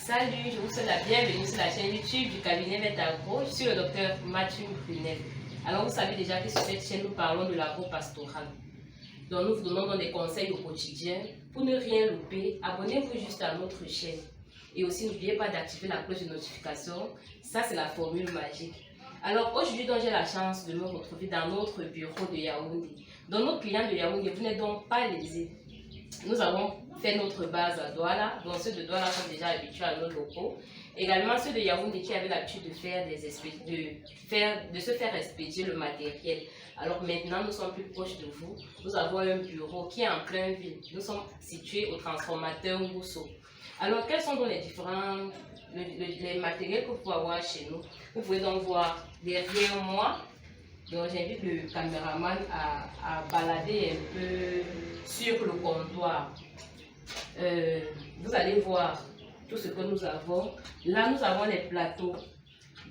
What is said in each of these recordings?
Salut, je vous souhaite la bienvenue sur la chaîne YouTube du cabinet Vetagro. Je suis le docteur Mathieu Brunel. Alors vous savez déjà que sur cette chaîne, nous parlons de l'agro-pastoral. Donc nous vous donnons des conseils au quotidien. Pour ne rien louper, abonnez-vous juste à notre chaîne. Et aussi n'oubliez pas d'activer la cloche de notification. Ça c'est la formule magique. Alors aujourd'hui, j'ai la chance de nous retrouver dans notre bureau de Yaoundé. Donc nos clients de Yaoundé, vous n'êtes donc pas lésés. Nous avons fait notre base à Douala, donc ceux de Douala sont déjà habitués à nos locaux. Également ceux de Yaoundé qui avaient l'habitude de se faire expédier le matériel. Alors maintenant, nous sommes plus proches de vous. Nous avons un bureau qui est en plein ville. Nous sommes situés au transformateur Mousso. Alors, quels sont donc les différents les matériels que vous pouvez avoir chez nous? Vous pouvez donc voir derrière moi. Donc j'invite le caméraman à balader un peu sur le comptoir. Vous allez voir tout ce que nous avons. Là, nous avons les plateaux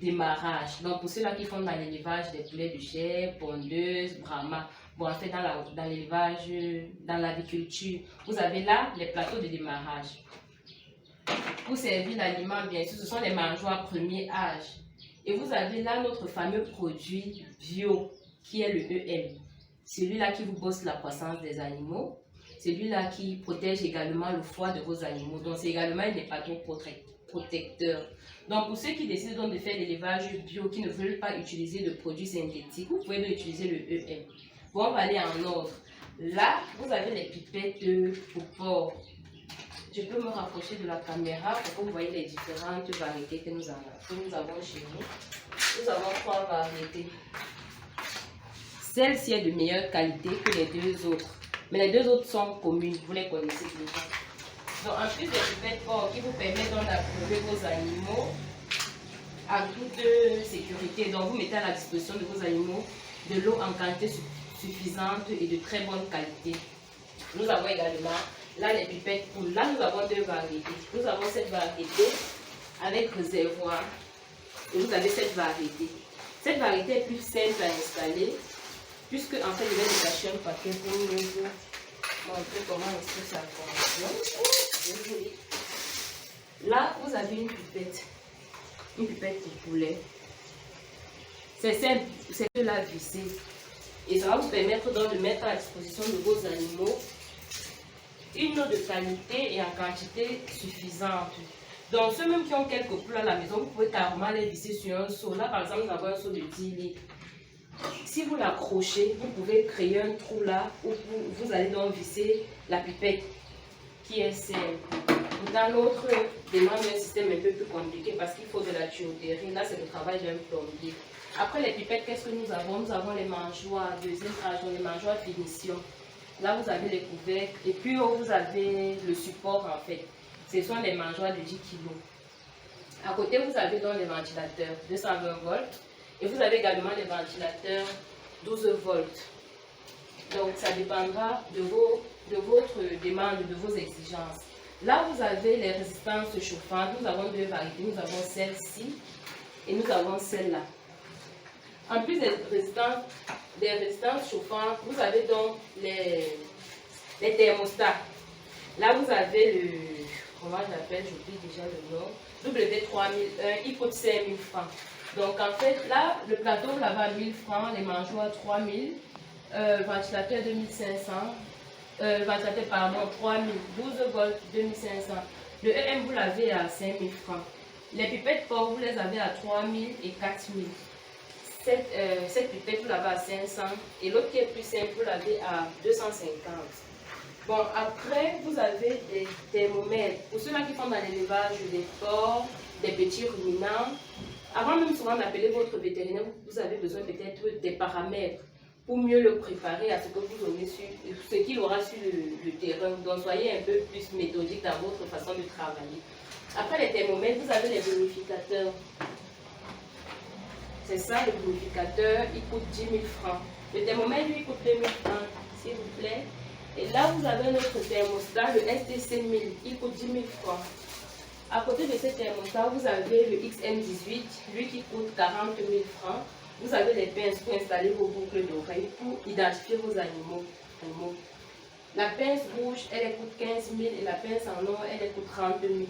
d'émarrage. Donc pour ceux-là qui font dans l'élevage des poulets de chair, pondeuses, brahma. Bon, en fait, dans l'élevage, dans l'agriculture, vous avez là les plateaux de démarrage. Pour servir l'aliment, bien sûr, ce sont les mangeoires premier âge. Et vous avez là notre fameux produit bio qui est le EM. Celui-là qui vous bosse la croissance des animaux. Celui-là qui protège également le foie de vos animaux. Donc c'est également un hépatoprotecteur. Donc pour ceux qui décident donc de faire l'élevage bio, qui ne veulent pas utiliser de produits synthétiques, vous pouvez donc utiliser le EM. Bon, on va aller en ordre. Là, vous avez les pipettes au porc. Je peux me rapprocher de la caméra pour que vous voyez les différentes variétés que nous avons chez nous. Nous avons 3 variétés. Celle-ci est de meilleure qualité que les 2 autres. Mais les 2 autres sont communes, vous les connaissez déjà. Donc en plus des pipettes porc qui vous permettent d'approuver vos animaux à toute sécurité. Donc vous mettez à la disposition de vos animaux de l'eau en quantité suffisante et de très bonne qualité. Nous avons également là les pipettes poules. Là nous avons 2 variétés. Nous avons cette variété avec réservoir et vous avez cette variété. Cette variété est plus simple à installer puisque en fait je vais détacher un paquet pour vous montrer comment est-ce que ça fonctionne. Là vous avez une pipette de poulet. C'est simple, c'est de la visser. Et ça va vous permettre donc de mettre à disposition de vos animaux une eau de qualité et en quantité suffisante. Donc ceux même qui ont quelques poules à la maison, vous pouvez carrément les visser sur un seau. Là par exemple, nous avons un seau de 10 litres. Si vous l'accrochez, vous pouvez créer un trou là où vous allez donc visser la pipette qui est simple. Dans l'autre demande un système un peu plus compliqué parce qu'il faut de la tuyauterie. Là, c'est le travail d'un plombier. Après les pipettes, qu'est-ce que nous avons? Nous avons les mangeoires, deuxième âge, les mangeoires finition. Là, vous avez les couvercles et puis vous avez le support en fait. Ce sont les mangeoires de 10 kg. À côté, vous avez donc les ventilateurs 220 volts et vous avez également les ventilateurs 12 volts. Donc, ça dépendra de votre demande, de vos exigences. Là, vous avez les résistances chauffantes. Nous avons 2 variétés. Nous avons celle-ci et nous avons celle-là. En plus des résistances chauffantes, vous avez donc les thermostats. Là, vous avez le, comment je l'appelle, j'oublie déjà le nom, W3001, il coûte 5000 francs. Donc, en fait, là, le plateau, vous l'avez à 1000 francs, les mangeoires 3000, ventilateur 2500, ventilateur, pardon, 3000, 12 volts 2500. Le EM, vous l'avez à 5000 francs. Les pipettes porc, vous les avez à 3000 et 4000. Cette pipette, vous l'avez à 500 et l'autre qui est plus simple, vous l'avez à 250. Bon, après, vous avez des thermomètres. Pour ceux-là qui font dans l'élevage des porcs, des petits ruminants, avant même souvent d'appeler votre vétérinaire, vous avez besoin peut-être des paramètres pour mieux le préparer à ce que vous aurez su, ce qu'il aura sur le terrain. Donc, soyez un peu plus méthodique dans votre façon de travailler. Après les thermomètres, vous avez les bonificateurs. C'est ça le bonificateur, il coûte 10 000 francs. Le thermomètre, lui, coûte 2 000 francs, s'il vous plaît. Et là, vous avez notre thermostat, le STC 1000, il coûte 10 000 francs. À côté de ce thermostat, vous avez le XM18, lui qui coûte 40 000 francs. Vous avez les pinces pour installer vos boucles d'oreilles, pour identifier vos animaux. La pince rouge, elle coûte 15 000 et la pince en or, elle coûte 30 000.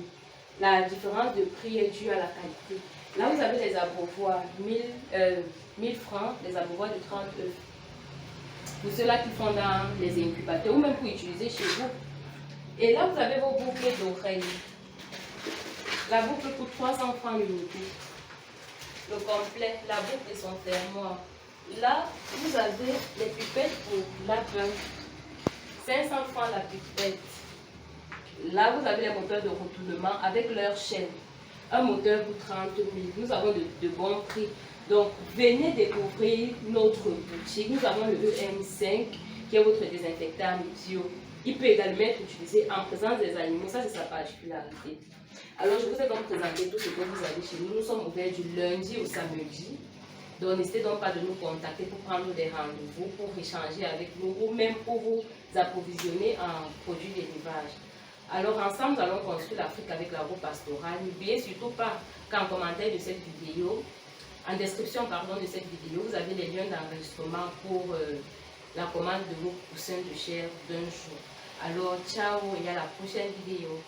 la différence de prix est due à la qualité. Là, vous avez les abreuvoirs, 1000 francs, les abreuvoirs de 30 œufs. Pour ceux-là qui font dans les incubateurs ou même pour utiliser chez vous. Et là, vous avez vos boucles d'oreilles. La boucle coûte 300 francs l'unité. Le complet, la boucle et son fermoir. Là, vous avez les pipettes pour lapin. 500 francs la pipette. Là, vous avez les moteurs de retournement avec leur chaîne. Un moteur pour 30 000. Nous avons de bons prix. Donc, venez découvrir notre boutique. Nous avons le EM5 qui est votre désinfectant bio. Il peut également être utilisé en présence des animaux. Ça, c'est sa particularité. Alors, je vous ai donc présenté tout ce que vous avez chez nous. Nous sommes ouverts du lundi au samedi. Donc, n'hésitez donc pas de nous contacter pour prendre des rendez-vous, pour échanger avec nous ou même pour vous approvisionner en produits d'élevage. Alors, ensemble, nous allons construire l'Afrique avec l'agro-pastoral. N'oubliez surtout pas qu'en commentaire de cette vidéo, en description de cette vidéo, vous avez les liens d'enregistrement pour la commande de vos poussins de chair d'un jour. Alors, ciao et à la prochaine vidéo.